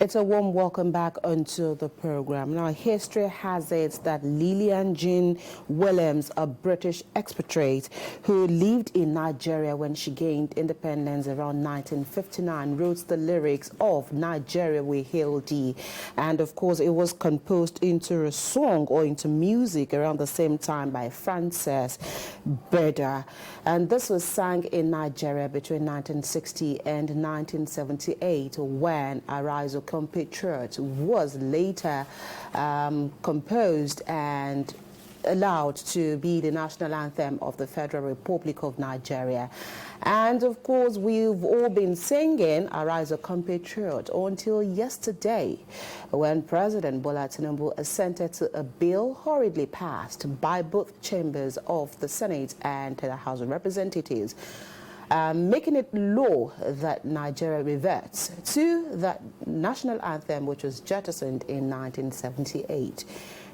It's a warm welcome back onto the program. Now, history has it that Lillian Jean Williams, a British expatriate who lived in Nigeria when she gained independence around 1959, wrote the lyrics of Nigeria We Hail Thee. And of course, it was composed into a song or into music around the same time by Frances Berda. And this was sung in Nigeria between 1960 and 1978 when Arise Compatriot was later composed and allowed to be the national anthem of the Federal Republic of Nigeria. And of course, we've all been singing Arise Compatriot until yesterday when President Bola Tinubu assented to a bill hurriedly passed by both chambers of the Senate and the House of Representatives, making it law that Nigeria reverts to that national anthem which was jettisoned in 1978.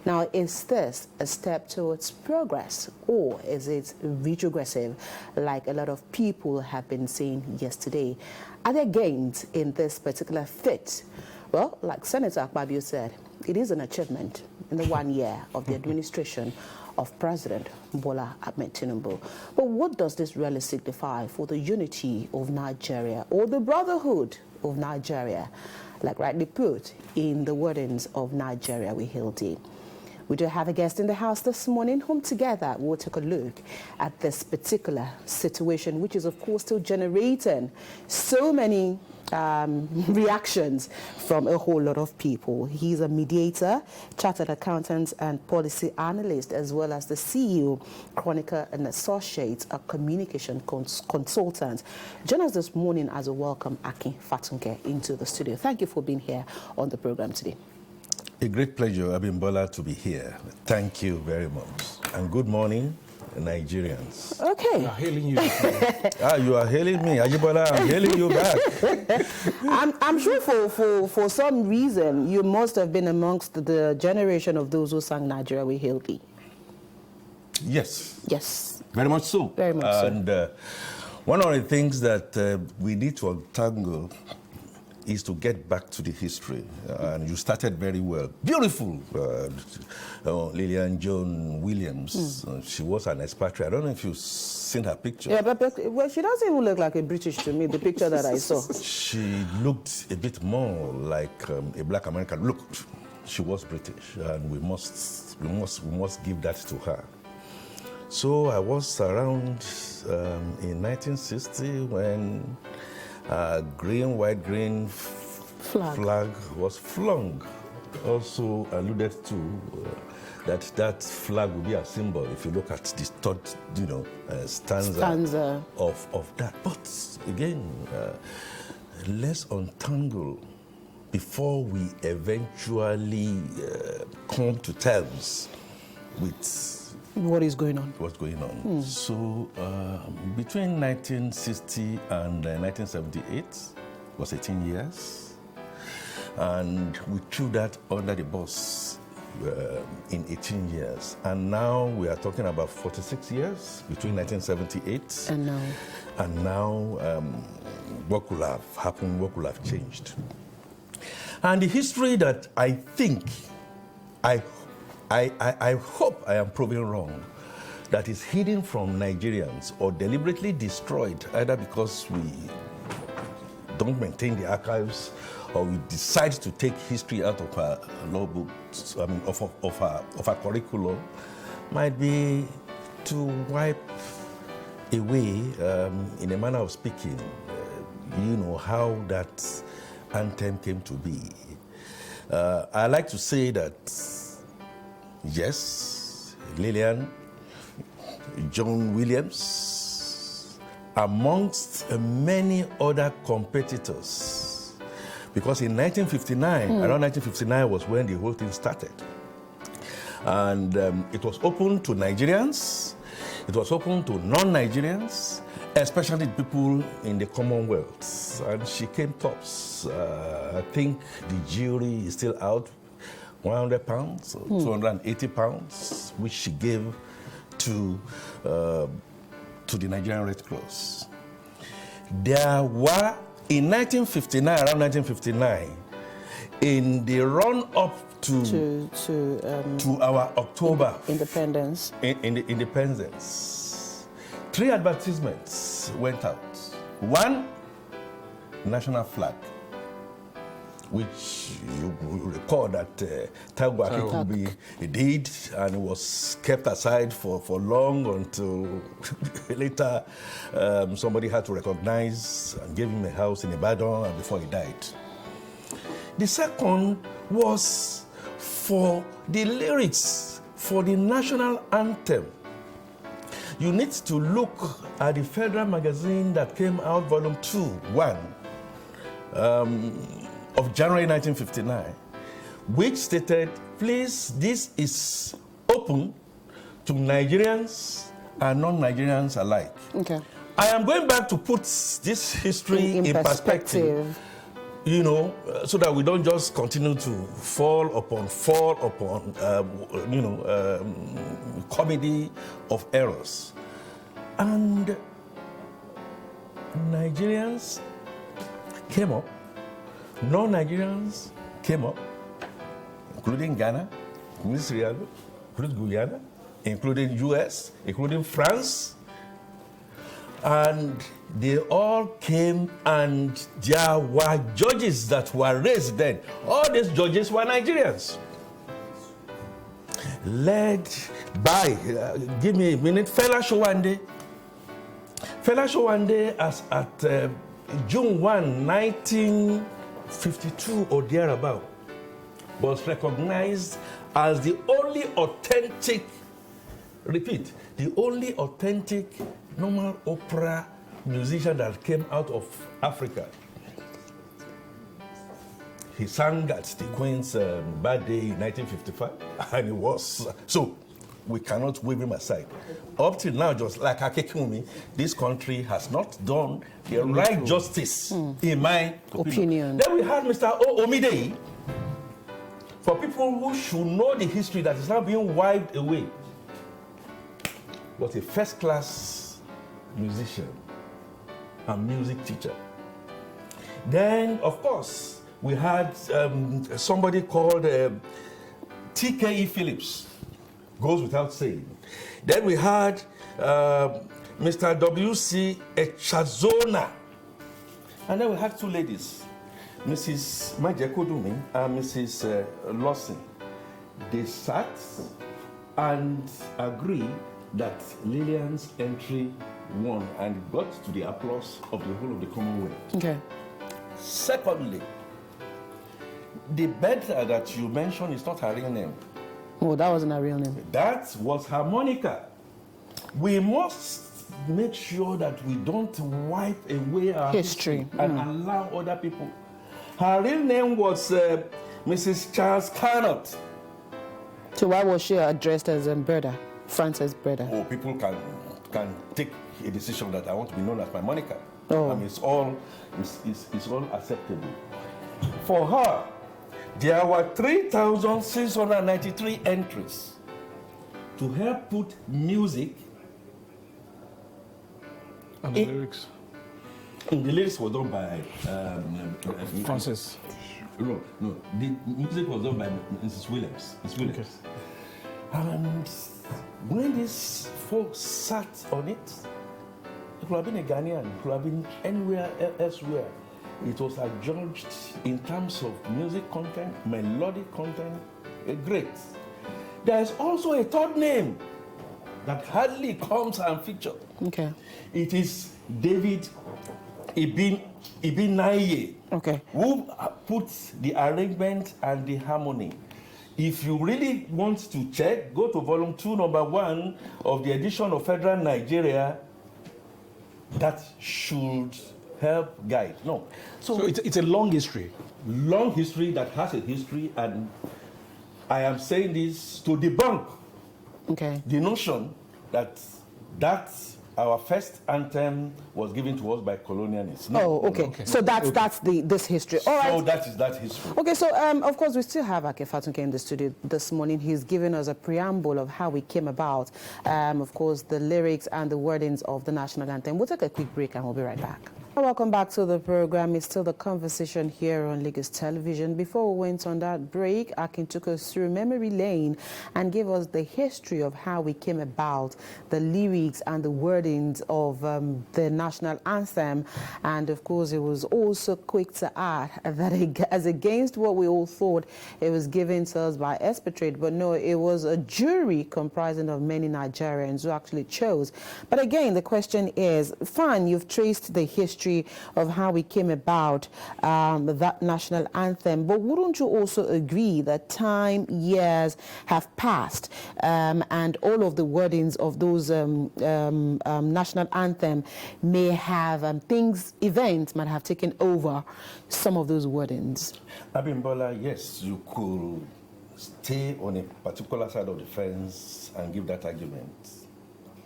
Now, is this a step towards progress, or is it retrogressive, like a lot of people have been saying yesterday? Are there gains in this particular fit? Well, like Senator Akpabio said, it is an achievement in the 1 year of the administration of President Bola Ahmed Tinubu. But what does this really signify for the unity of Nigeria or the brotherhood of Nigeria, like rightly put in the wordings of Nigeria We Hail Thee? We do have a guest in the house this morning whom together we'll take a look at this particular situation, which is of course still generating so many reactions from a whole lot of people. He's a mediator, chartered accountant and policy analyst, as well as the CEO, Chronicle and Associates, a communication consultant. Join us this morning as a welcome AKIN Fatunke into the studio. Thank you for being here on the program today. A great pleasure, Abimbola, to be here. Thank you very much. And good morning, Nigerians. Okay. We are hailing you. You are hailing me. Ajibola, I'm hailing you back. I'm sure for some reason you must have been amongst the generation of those who sang Nigeria We Hail Thee. Yes. Yes. Very much so. Very much so. And one of the things that we need to untangle is to get back to the history. And you started very well. Beautiful. Lillian Joan Williams. She was an expatriate. I don't know if you've seen her picture. Yeah, but well, she doesn't even look like a British to me, the picture that I saw. She looked a bit more like a black American. Look, she was British, and we must give that to her. So I was around in 1960 when green, white, green flag was flung. Also alluded to that flag will be a symbol if you look at the third, stanza of that. But again, let's untangle before we eventually come to terms with what is going on? What's going on? So between 1960 and 1978 was 18 years, and we threw that under the bus in 18 years, and now we are talking about 46 years between 1978 and now. What could have happened? What could have changed? And the history that I think I hope I am proven wrong, that is hidden from Nigerians or deliberately destroyed, either because we don't maintain the archives or we decide to take history out of our law books, of our curriculum, might be to wipe away, in a manner of speaking, how that anthem came to be. I like to say that yes, Lillian Joan Williams, amongst many other competitors, because in 1959, around 1959 was when the whole thing started. And it was open to Nigerians, it was open to non-Nigerians, especially people in the Commonwealth. And she came tops. I think the jury is still out. £100 or £280, which she gave to the Nigerian Red Cross. There were, in 1959, around 1959, in the run-up to our October independence. In the independence, 3 advertisements went out. 1, national flag, which you recall that Taguaki did, and it was kept aside for long until later somebody had to recognize and give him a house in Ibadan and before he died. The second was for the lyrics for the national anthem. You need to look at the Federal magazine that came out, volume 1 of January 1959, which stated, please, this is open to Nigerians and non-Nigerians alike. Okay. I am going back to put this history in perspective. You know, so that we don't just continue to fall upon, comedy of errors. And Nigerians came up, non-Nigerians came up, including Ghana, including Sierra Leone, including Guyana, including US, including France. And they all came, and there were judges that were raised then. All these judges were Nigerians. Led by, give me a minute, Fela Showande. Fela Showande, as at June 1, 1952 or thereabout, was recognized as the only authentic, repeat, the only authentic normal opera musician that came out of Africa. He sang at the Queen's birthday in 1955, and it was, so we cannot wave him aside. Up till now, just like AKIN, this country has not done the right justice, in my opinion. Then we had Mr. Omidei. For people who should know the history that is now being wiped away, was a first-class musician and music teacher. Then, of course, we had somebody called T.K.E. Phillips, goes without saying. Then we had Mr. W.C. Echazona. And then we had 2 ladies, Mrs. Majekodumi and Mrs. Lawson. They sat and agreed that Lillian's entry won and got to the applause of the whole of the Commonwealth. Okay. Secondly, the Bertha that you mentioned is not her real name. Oh, that wasn't her real name. That was her Monica. We must make sure that we don't wipe away our history and allow other people. Her real name was Mrs. Charles Carnot. So why was she addressed as Bertha, Frances Bertha? Oh, people can take a decision that I want to be known as my Monica. Oh. I mean, it's all acceptable. For her, there were 3,693 entries to help put music and the lyrics. And the lyrics were done by Frances. No, the music was done by Mrs. Williams. Miss Williams. Okay. And when these folks sat on it, it could have been a Ghanaian, it could have been anywhere elsewhere. It was adjudged in terms of music content, melodic content, great. There is also a third name that hardly comes and features. Okay. It is David Ibinaye, okay, who puts the arrangement and the harmony. If you really want to check, go to volume 2, number 1 of the edition of Federal Nigeria. That should help guide. No. So it's a long history. Long history that has a history, and I am saying this to debunk the notion that our first anthem was given to us by colonialists. No, okay. So that's this history. All right. So that is that history. Okay, so of course we still have Fatunke in the studio this morning. He's given us a preamble of how we came about, of course, the lyrics and the wordings of the national anthem. We'll take a quick break and we'll be right back. Welcome back to the program. It's still the conversation here on Lagos Television. Before we went on that break, AKIN took us through memory lane and gave us the history of how we came about, the lyrics and the wordings of the national anthem. And of course, it was also quick to add that as against what we all thought, it was given to us by expatriate. But no, it was a jury comprising of many Nigerians who actually chose. But again, the question is, fine, you've traced the history of how we came about that national anthem, but wouldn't you also agree that time, years have passed, and all of the wordings of those national anthem may have events might have taken over some of those wordings? Abimbola, yes, you could stay on a particular side of the fence and give that argument.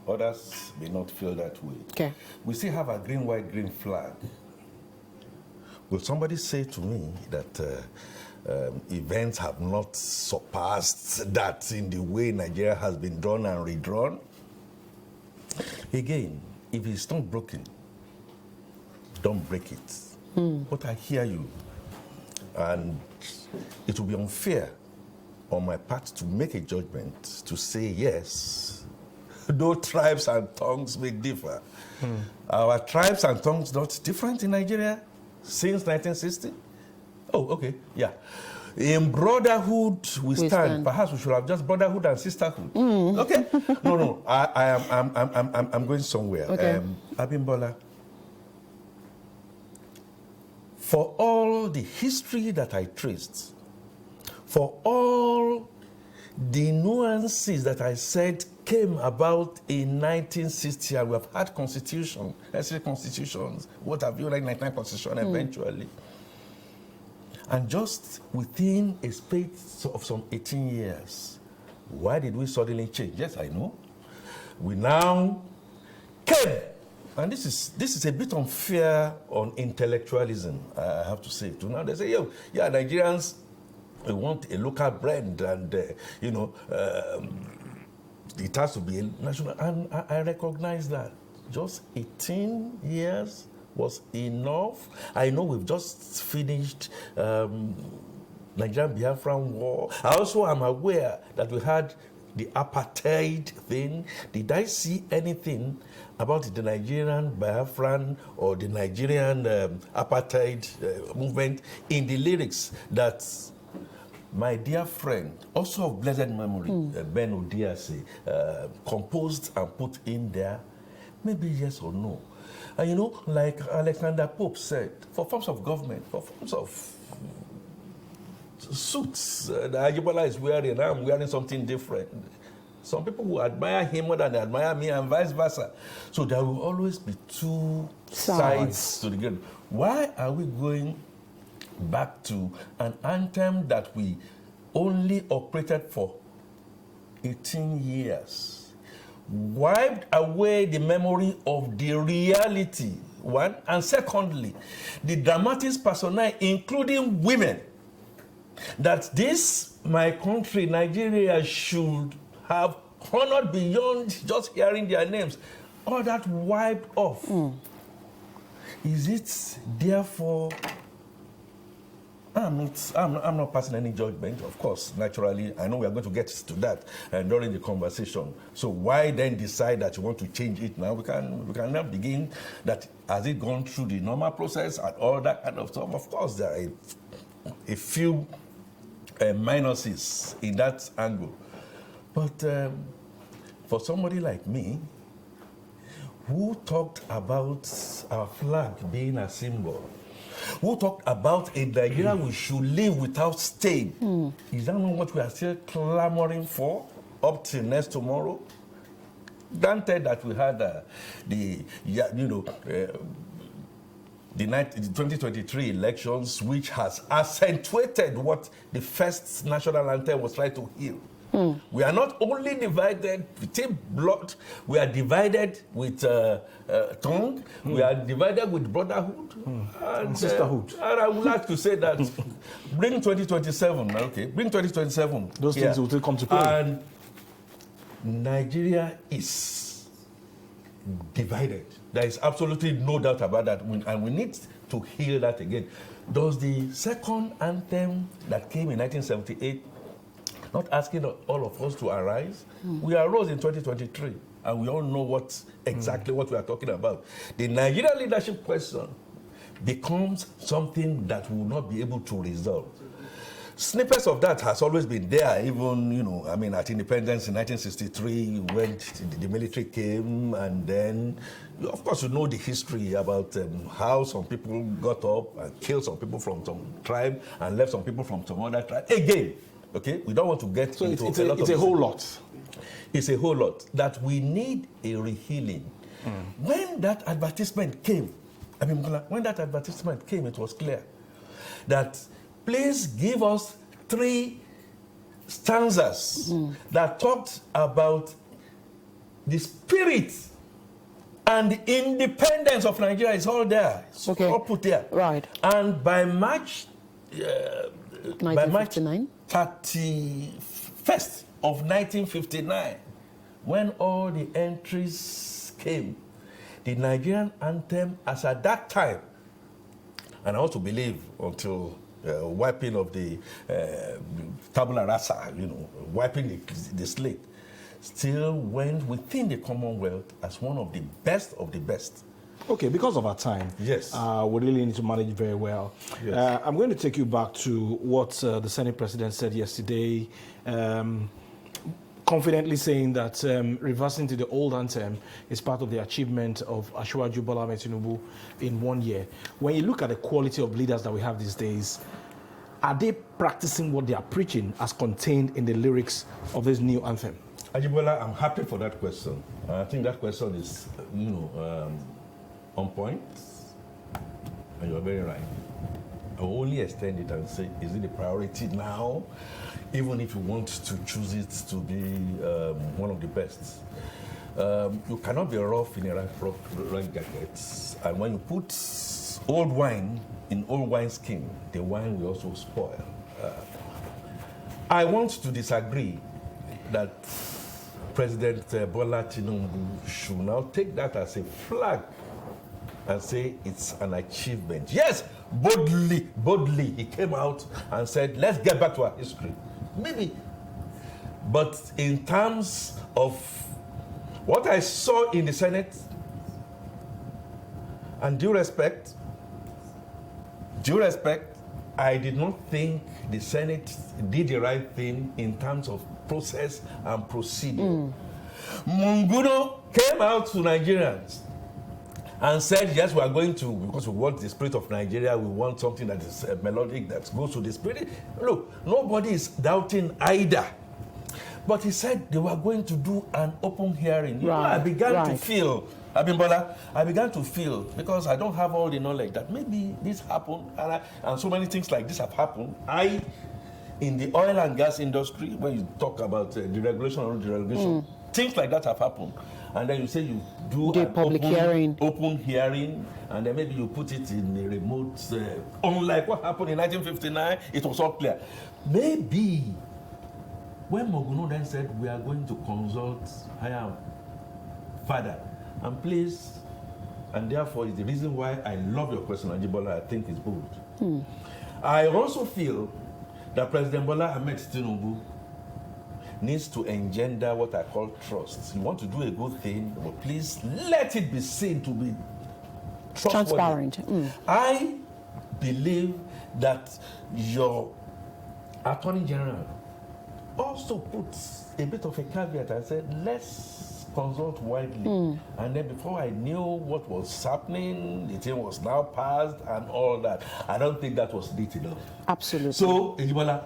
Others may not feel that way. Okay. We still have a green, white, green flag. Will somebody say to me that events have not surpassed that in the way Nigeria has been drawn and redrawn? Again, if it's not broken, don't break it. But I hear you. And it will be unfair on my part to make a judgment to say yes, though tribes and tongues may differ. Our tribes and tongues not different in Nigeria since 1960? Oh, okay, yeah. In brotherhood we stand. Perhaps we should have just brotherhood and sisterhood. Okay? No. I'm going somewhere. Okay. Abimbola, for all the history that I traced, for all the nuances that I said came about in 1960, and we have had constitutions, what have you, like 99 constitution eventually. And just within a space of some 18 years, why did we suddenly change? Yes, I know. We now came, and this is a bit unfair on intellectualism, I have to say. To now they say, yeah, Nigerians, we want a local brand, and it has to be a national, and I recognize that. Just 18 years was enough. I know we've just finished Nigerian Biafran War. I also am aware that we had the apartheid thing. Did I see anything about the Nigerian Biafran or the Nigerian apartheid movement in the lyrics that my dear friend, also of blessed memory, Bello-Dawodu, composed and put in there? Maybe yes or no. And like Alexander Pope said, for forms of government, for forms of suits that Ajibola is wearing, I'm wearing something different. Some people will admire him more than they admire me, and vice versa. So there will always be two sides to the game. Why are we going back to an anthem that we only operated for 18 years? Wiped away the memory of the reality, one, and secondly, the dramatis personae, including women, that this, my country, Nigeria, should have honored beyond just hearing their names. All that wiped off. Is it therefore... I'm not passing any judgment, of course. Naturally, I know we are going to get to that during the conversation. So why then decide that you want to change it now? We can now begin that. Has it gone through the normal process and all that kind of stuff? Of course, there are a few minuses in that angle. But for somebody like me, who talked about our flag being a symbol, who talked about a Nigeria we should live without stain. Is that not what we are still clamoring for up till next tomorrow? Granted that we had the 2023 elections, which has accentuated what the first national anthem was trying to heal. We are not only divided with blood, we are divided with tongue, we are divided with brotherhood and sisterhood. And I would like to say that bring 2027, okay, bring 2027. Those things will still come to play. And Nigeria is divided. There is absolutely no doubt about that, and we need to heal that again. Does the second anthem that came in 1978 not asking all of us to arise? We arose in 2023, and we all know exactly what we are talking about. The Nigerian leadership question becomes something that we will not be able to resolve. Snippets of that has always been there, even, at independence in 1963, when the military came, and then, of course, you know the history about how some people got up and killed some people from some tribe and left some people from some other tribe. Again, okay, we don't want to get into it's a whole lot. It's a whole lot that we need a rehealing. When that advertisement came, it was clear that please give us 3 stanzas that talked about the spirit and the independence of Nigeria. Is all there. It's all put there. Right. And by March 1959? 31st of 1959, when all the entries came, the Nigerian anthem, as at that time, and I want to believe until wiping of the tabula rasa, wiping the slate, still went within the Commonwealth as one of the best of the best. Okay, because of our time, yes, we really need to manage very well. Yes. I'm going to take you back to what the Senate President said yesterday, confidently saying that reversing to the old anthem is part of the achievement of Asiwaju Bola Ahmed Tinubu in 1 year. When you look at the quality of leaders that we have these days, are they practicing what they are preaching as contained in the lyrics of this new anthem? Ajibola, I'm happy for that question. I think that question is, on point, and you're very right. I will only extend it and say, is it a priority now? Even if you want to choose it to be one of the best. You cannot be rough in a rough jacket. And when you put old wine in old wineskin, the wine will also spoil. I want to disagree that President Bola Tinubu should now take that as a flag and say it's an achievement. Yes, boldly, he came out and said, let's get back to our history. Maybe. But in terms of what I saw in the Senate, and due respect, I did not think the Senate did the right thing in terms of process and procedure. Munguno came out to Nigerians and said, yes, we are going to, because we want the spirit of Nigeria, we want something that is melodic, that goes to the spirit. Look, nobody is doubting either. But he said they were going to do an open hearing. I began to feel, Abimbola, because I don't have all the knowledge, that maybe this happened, and so many things like this have happened. In the oil and gas industry, when you talk about deregulation or deregulation, things like that have happened. And then you say you do an open hearing, and then maybe you put it in a remote, unlike what happened in 1959, it was all clear. Maybe when Moguno then said, we are going to consult higher father, and please, and therefore is the reason why I love your question, Ajibola, I think it's bold. I also feel that President Bola Ahmed Tinubu needs to engender what I call trust. You want to do a good thing, but please let it be seen to be transparent. I believe that your Attorney General also puts a bit of a caveat and said, let's consult widely. And then before I knew what was happening, the thing was now passed and all that. I don't think that was neat enough. Absolutely. So, Ejibola,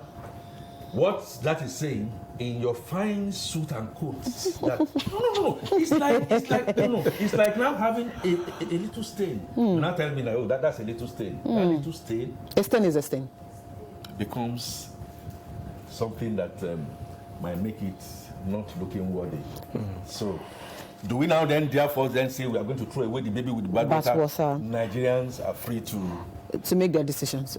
what that is saying, in your fine suit and coat, that no. It's like now having a little stain. You're not telling me that, oh, that's a little stain. That little stain. A stain is a stain. Becomes something that might make it not looking worthy. So, do we now then therefore then say we are going to throw away the baby with the bathwater? Nigerians are free to to make their decisions.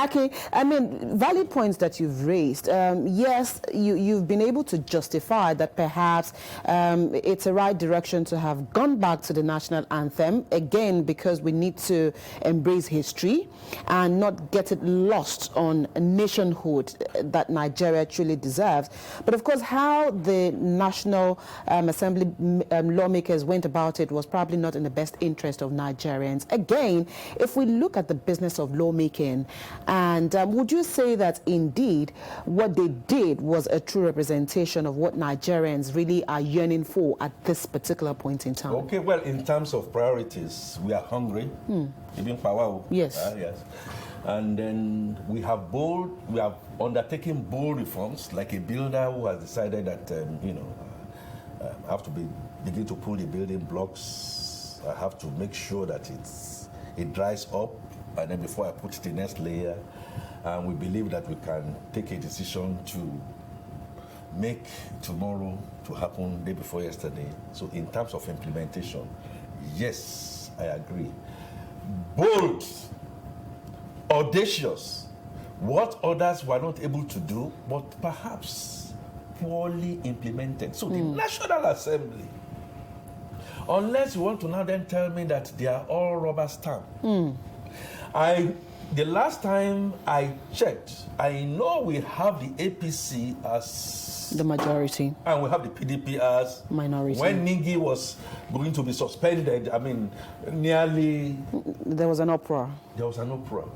Okay, I mean, valid points that you've raised. Yes, you've been able to justify that perhaps it's a right direction to have gone back to the national anthem, again, because we need to embrace history and not get it lost on nationhood that Nigeria truly deserves. But of course, how the National Assembly lawmakers went about it was probably not in the best interest of Nigerians. Again, if we look at the business of lawmaking, and would you say that indeed what they did was a true representation of what Nigerians really are yearning for at this particular point in time? Okay, well, in terms of priorities, we are hungry, even power. Yes. Yes. And then we have undertaken bold reforms, like a builder who has decided that, I have to begin to pull the building blocks. I have to make sure that it dries up, and then before I put the next layer. And we believe that we can take a decision to make tomorrow to happen day before yesterday. So in terms of implementation, yes, I agree. Bold, audacious, what others were not able to do, but perhaps poorly implemented. So the National Assembly, unless you want to now then tell me that they are all rubber stamp. The last time I checked, I know we have the APC as the majority, and we have the PDP as minority. When Nigi was going to be suspended, I mean, nearly there was an uproar. There was an uproar.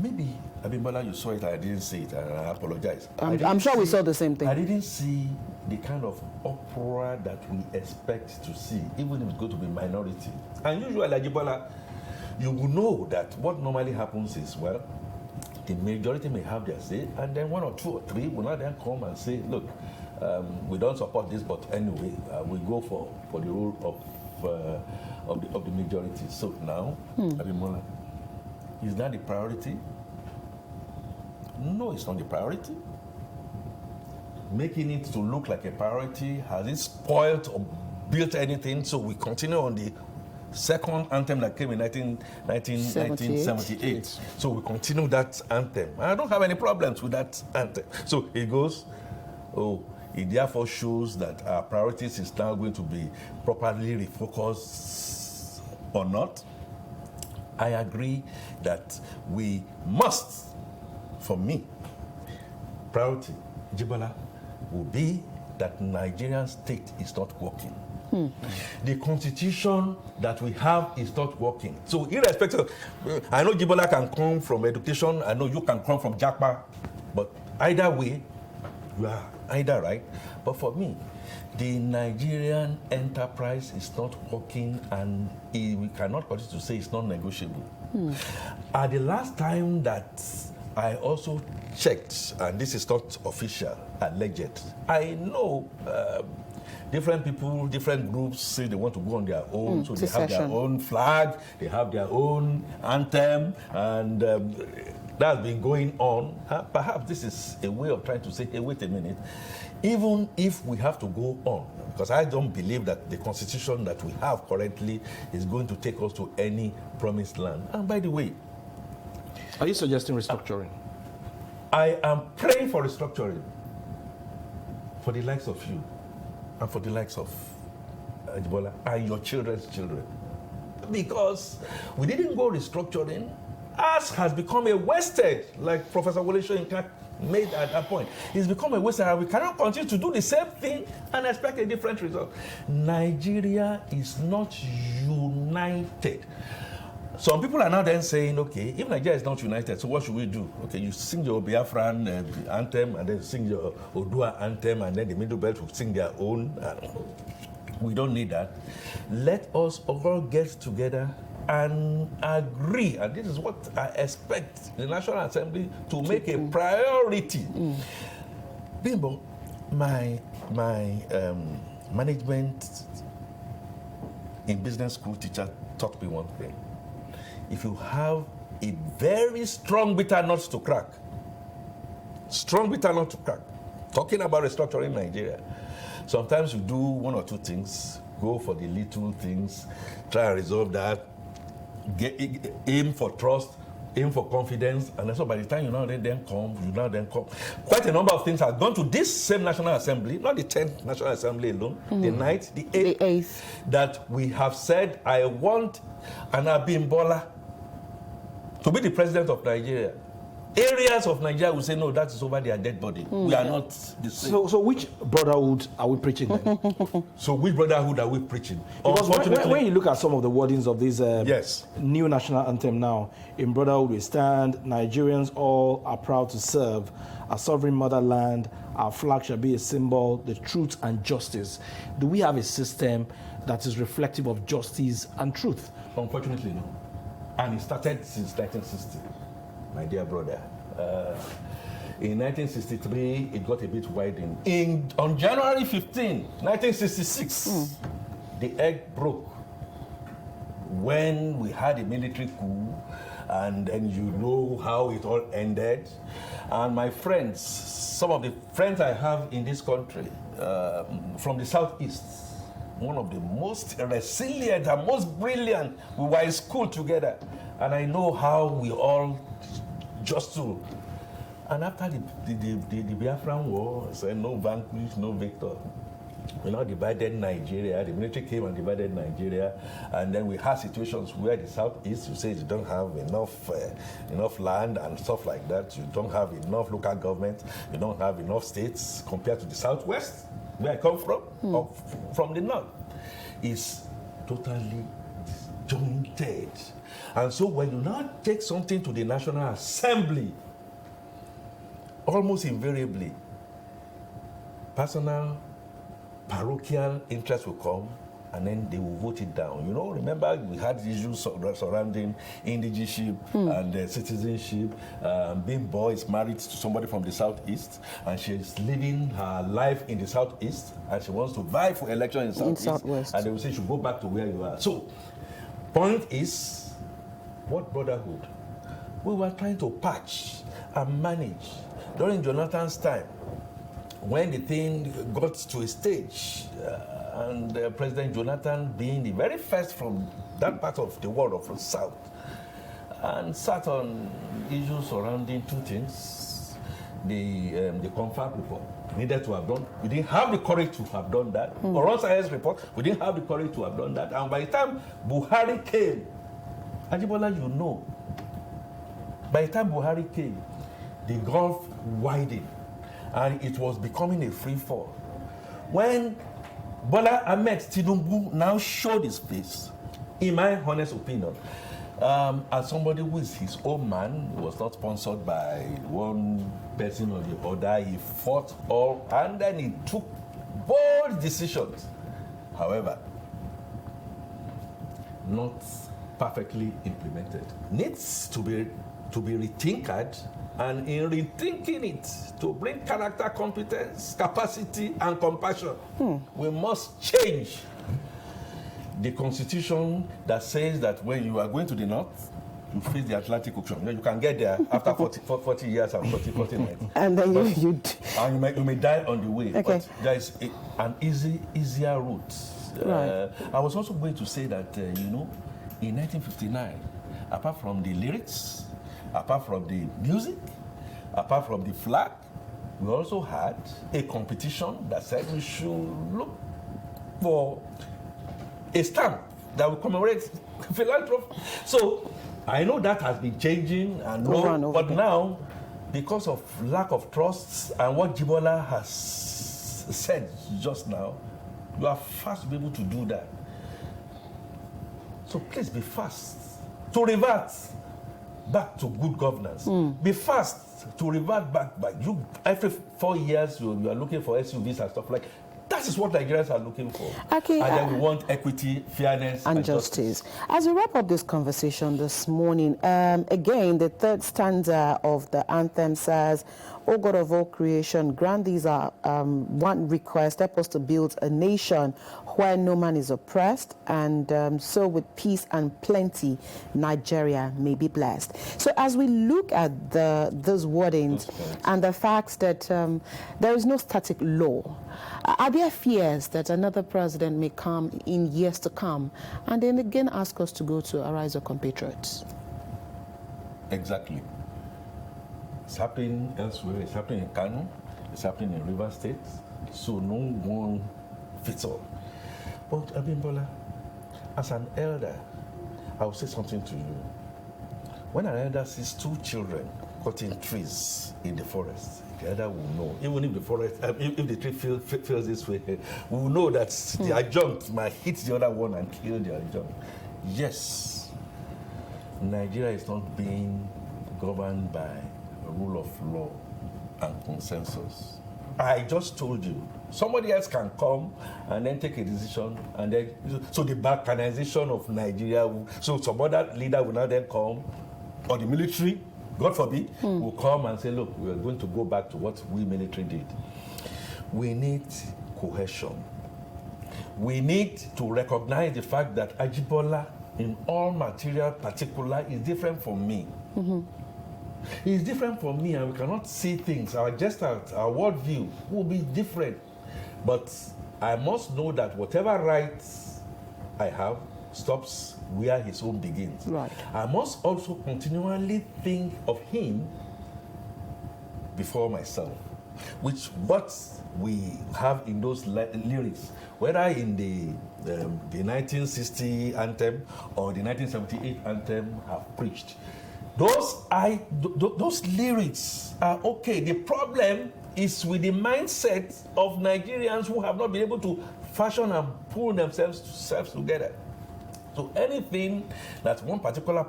Maybe, Abimbola, you saw it, I didn't see it, and I apologize. I'm sure we saw the same thing. I didn't see the kind of uproar that we expect to see, even if it's going to be minority. And usually, Abimbola, you will know that what normally happens is, well, the majority may have their say, and then one or two or three will not then come and say, look, we don't support this, but anyway, we go for the rule of the majority. So now, Abimbola, is that the priority? No, it's not the priority. Making it to look like a priority, has it spoiled or built anything? So we continue on the second anthem that came in 1978. So we continue that anthem. I don't have any problems with that anthem. So it goes, it therefore shows that our priorities is now going to be properly refocused or not. I agree that we must, for me, priority, Jibola, will be that Nigerian state is not working. The constitution that we have is not working. So irrespective, I know Jibola can come from education, I know you can come from Jakpa, but either way, you are either right. But for me, the Nigerian enterprise is not working, and we cannot continue to say it's not negotiable. At the last time that I also checked, and this is not official, alleged, I know different people, different groups say they want to go on their own, so they have their own flag, they have their own anthem, and that's been going on. Perhaps this is a way of trying to say, hey, wait a minute, even if we have to go on, because I don't believe that the constitution that we have currently is going to take us to any promised land. And by the way, are you suggesting restructuring? I am praying for restructuring for the likes of you and for the likes of Ebola and your children's children. Because we didn't go restructuring, as has become a wasted, like Professor Wole Soyinka made at that point. It's become a wasted, and we cannot continue to do the same thing and expect a different result. Nigeria is not united. Some people are now then saying, okay, if Nigeria is not united, so what should we do? Okay, you sing your Biafran anthem, and then sing your Odua anthem, and then the Middle Belt will sing their own. We don't need that. Let us all get together and agree, and this is what I expect the National Assembly to make a priority. Bimbo, my management in business school teacher taught me one thing. If you have a very strong bitter nut to crack, talking about restructuring Nigeria, sometimes you do one or two things, go for the little things, try and resolve that, aim for trust, aim for confidence, and so by the time you now then come. Quite a number of things have gone to this same National Assembly, not the 10th National Assembly alone, the 9th, the 8th, that we have said, I want an Abimbola to be the president of Nigeria. Areas of Nigeria will say, no, that is over their dead body. We are not the same. So which brotherhood are we preaching then? So which brotherhood are we preaching? Because when you look at some of the wordings of this new national anthem now, in brotherhood we stand, Nigerians all are proud to serve our sovereign motherland, our flag shall be a symbol, the truth and justice. Do we have a system that is reflective of justice and truth? Unfortunately, no. And it started since 1960. My dear brother, in 1963, it got a bit widened. On January 15, 1966, the egg broke when we had a military coup, and then you know how it all ended. And my friends, some of the friends I have in this country, from the southeast, one of the most resilient and most brilliant, we were in school together, and I know how we all just to. And after the Biafran war, I said no vanquish, no victor. We now divided Nigeria. The military came and divided Nigeria, and then we had situations where the southeast, you say you don't have enough land and stuff like that. You don't have enough local government. You don't have enough states compared to the southwest, where I come from, or from the north. Is totally disjointed. And so when you now take something to the National Assembly, almost invariably, personal, parochial interests will come, and then they will vote it down. You know, remember we had issues surrounding indigenship and citizenship. Being boy is married to somebody from the southeast, and she's living her life in the southeast, and she wants to vie for election in southwest, and they will say she should go back to where you are. So, point is, what brotherhood? We were trying to patch and manage during Jonathan's time, when the thing got to a stage, and President Jonathan being the very first from that part of the world of the South, and sat on issues surrounding two things. The confab report needed to have done. We didn't have the courage to have done that. Or science report, we didn't have the courage to have done that. And by the time Buhari came, Ajibola, you know, by the time Buhari came, the gulf widened, and it was becoming a free fall. When Bola Ahmed Tinubu now showed his face, in my honest opinion, as somebody who is his own man, he was not sponsored by one person or the other, he fought all, and then he took bold decisions. However, not perfectly implemented. Needs to be rethinking, and in rethinking it, to bring character, competence, capacity, and compassion, we must change the constitution that says that when you are going to the north, you face the Atlantic Ocean. You know, you can get there after 40 years and 40 nights. And then you may die on the way. Okay. But there is an easier route. Right. I was also going to say that, in 1959, apart from the lyrics, apart from the music, apart from the flag, we also had a competition that said we should look for a stamp that will commemorate philanthropy. So I know that has been changing, and but now, because of lack of trust and what Jibola has said just now, you are fast to be able to do that. So please be fast to revert back to good governance. Be fast to revert back. You every 4 years you are looking for SUVs and stuff like that. That is what Nigerians are looking for. Okay, and then we want equity, fairness, and justice. As we wrap up this conversation this morning, again, the third stanza of the anthem says, O God of all creation, grant these our one request. Help us to build a nation where no man is oppressed, and so with peace and plenty, Nigeria may be blessed. So as we look at those wordings and the fact that there is no static law, are there fears that another president may come in years to come and then again ask us to go to Arise Our Compatriots? Exactly. It's happening elsewhere. It's happening in Kano. It's happening in River State. So no one fits all. But Abimbola, as an elder, I will say something to you. When an elder sees two children cutting trees in the forest, the elder will know. Even if the forest, if the tree feels this way, we will know that the adjunct might hit the other one and kill the adjunct. Yes, Nigeria is not being governed by a rule of law and consensus. I just told you, somebody else can come and then take a decision, and then, so the balkanization of Nigeria, so some other leader will now then come, or the military, God forbid, will come and say, look, we are going to go back to what we military did. We need cohesion. We need to recognize the fact that Ajibola, in all material particular, is different from me. He's different from me, and we cannot see things. Our gestalt, our worldview will be different. But I must know that whatever rights I have stops where his own begins. Right. I must also continually think of him before myself, which what we have in those lyrics, whether in the 1960 anthem or the 1978 anthem, have preached. Those lyrics are okay. The problem is with the mindset of Nigerians who have not been able to fashion and pull themselves together. So anything that one particular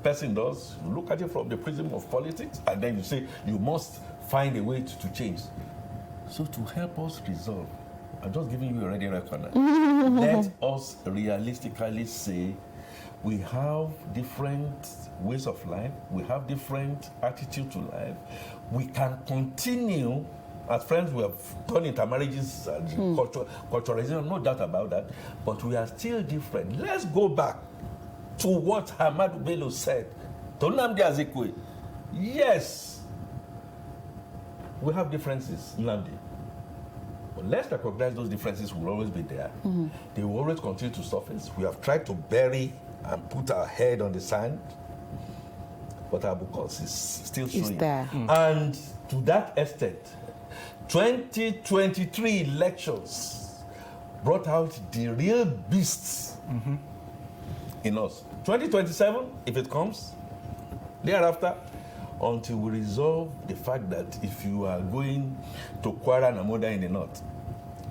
person does, you look at it from the prism of politics, and then you say you must find a way to change. So to help us resolve, I'm just giving you a ready reckoner. Let us realistically say we have different ways of life, we have different attitude to life. We can continue as friends. We have done intermarriages and culturalism, no doubt about that, but we are still different. Let's go back to what Ahmadu Bello said to Nnamdi Azikiwe. Yes, we have differences, Nnamdi, but let's recognize those differences will always be there. They will always continue to surface. We have tried to bury and put our head on the sand, but our because is still showing. There. And to that extent, 2023 elections brought out the real beasts in us. 2027, if it comes, thereafter, until we resolve the fact that if you are going to Kwara Namoda in the north,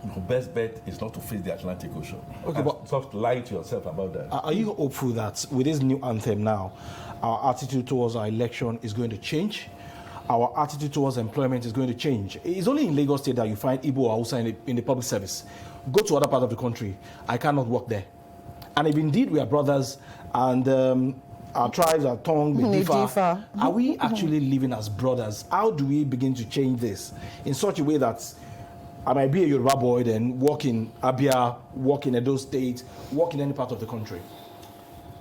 your best bet is not to face the Atlantic Ocean. Okay, but stop lying to yourself about that. Are you hopeful that with this new anthem now, our attitude towards our election is going to change? Our attitude towards employment is going to change? It's only in Lagos State that you find Igbo or Hausa in the public service. Go to other parts of the country, I cannot work there. And if indeed we are brothers and our tribes, our tongue, may differ, are we actually living as brothers? How do we begin to change this in such a way that I might be a Yoruba boy, then work in Abia, work in Edo State, work in any part of the country?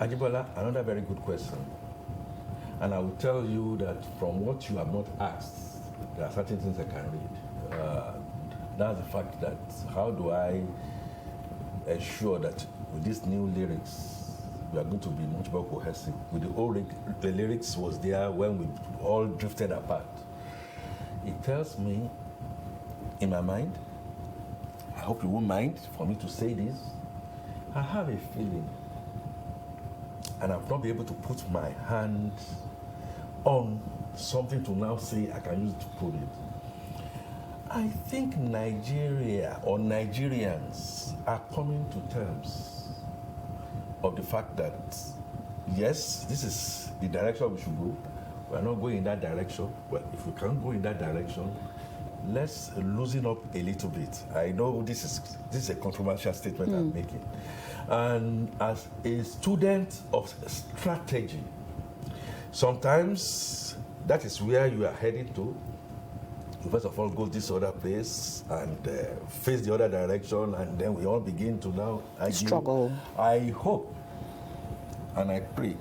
Ajibola, another very good question. And I will tell you that from what you have not asked, there are certain things I can read. That's the fact that how do I ensure that with these new lyrics, we are going to be much more cohesive. With the old the lyrics was there when we all drifted apart. It tells me in my mind, I hope you won't mind for me to say this, I have a feeling, and I've not been able to put my hand on something to now say I can use it to prove it. I think Nigeria or Nigerians are coming to terms of the fact that, yes, this is the direction we should go. We are not going in that direction. Well, if we can't go in that direction, let's loosen up a little bit. I know this is a controversial statement I'm making. And as a student of strategy, sometimes that is where you are heading to. You first of all go this other place and face the other direction, and then we all begin to now argue. Struggle. I hope and I pray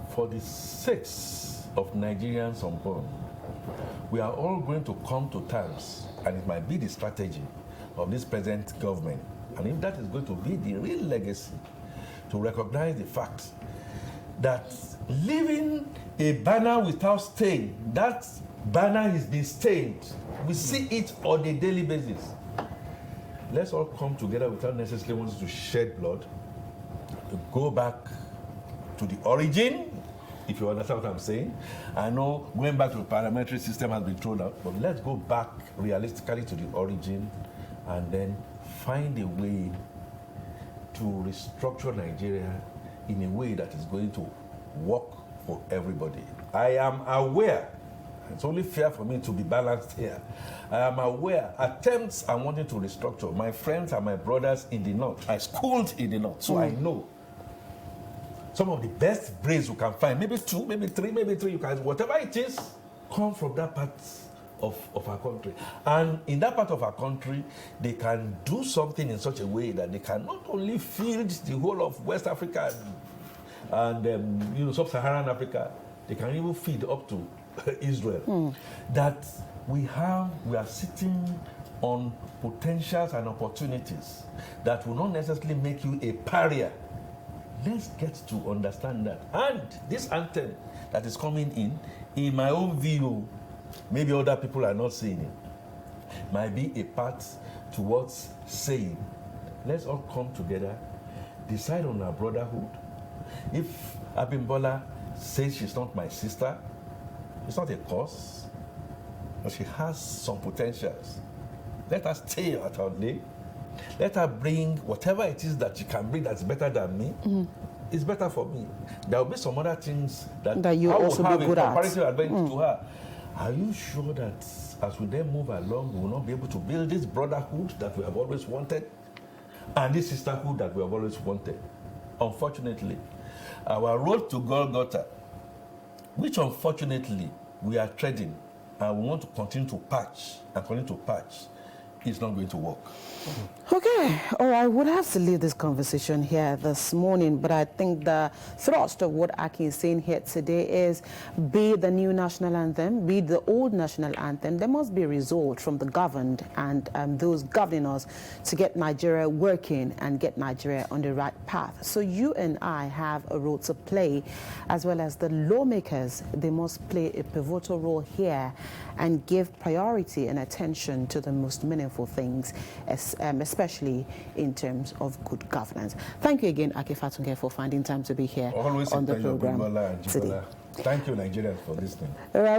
for the sakes of Nigerians unborn, we are all going to come to terms, and it might be the strategy of this present government, and if that is going to be the real legacy, to recognize the fact that leaving a banner without stain, that banner is being stained. We see it on a daily basis. Let's all come together without necessarily wanting to shed blood, to go back to the origin, if you understand what I'm saying. I know going back to the parliamentary system has been thrown out, but let's go back realistically to the origin and then find a way to restructure Nigeria in a way that is going to work for everybody. I am aware, it's only fair for me to be balanced here. I am aware attempts are wanting to restructure. My friends and my brothers in the north, I schooled in the north, so I know some of the best brains you can find, maybe two, maybe three, you can, whatever it is, come from that part of our country. And in that part of our country, they can do something in such a way that they can not only feed the whole of West Africa and sub-Saharan Africa, they can even feed up to Israel. That we are sitting on potentials and opportunities that will not necessarily make you a pariah. Let's get to understand that. And this anthem that is coming in my own view, maybe other people are not seeing it, might be a part towards saying, let's all come together, decide on our brotherhood. If Abimbola says she's not my sister, it's not a cause, but she has some potentials. Let her stay at her lane. Let her bring whatever it is that she can bring that's better than me. It's better for me. There will be some other things that you I will also have be a good at. comparative advantage to her. Are you sure that as we then move along, we will not be able to build this brotherhood that we have always wanted and this sisterhood that we have always wanted? Unfortunately, our road to Golgotha, which unfortunately we are treading and we want to continue to patch, is not going to work. Okay, all right, we'll have to leave this conversation here this morning, but I think the thrust of what AKIN is saying here today is, be the new national anthem, be the old national anthem, there must be a result from the governed and those governing us to get Nigeria working and get Nigeria on the right path. So you and I have a role to play, as well as the lawmakers. They must play a pivotal role here and give priority and attention to the most meaningful things, especially in terms of good governance. Thank you again, Fatunke, for finding time to be here Always on the program today. Thank you, Nigerians, for listening. All right.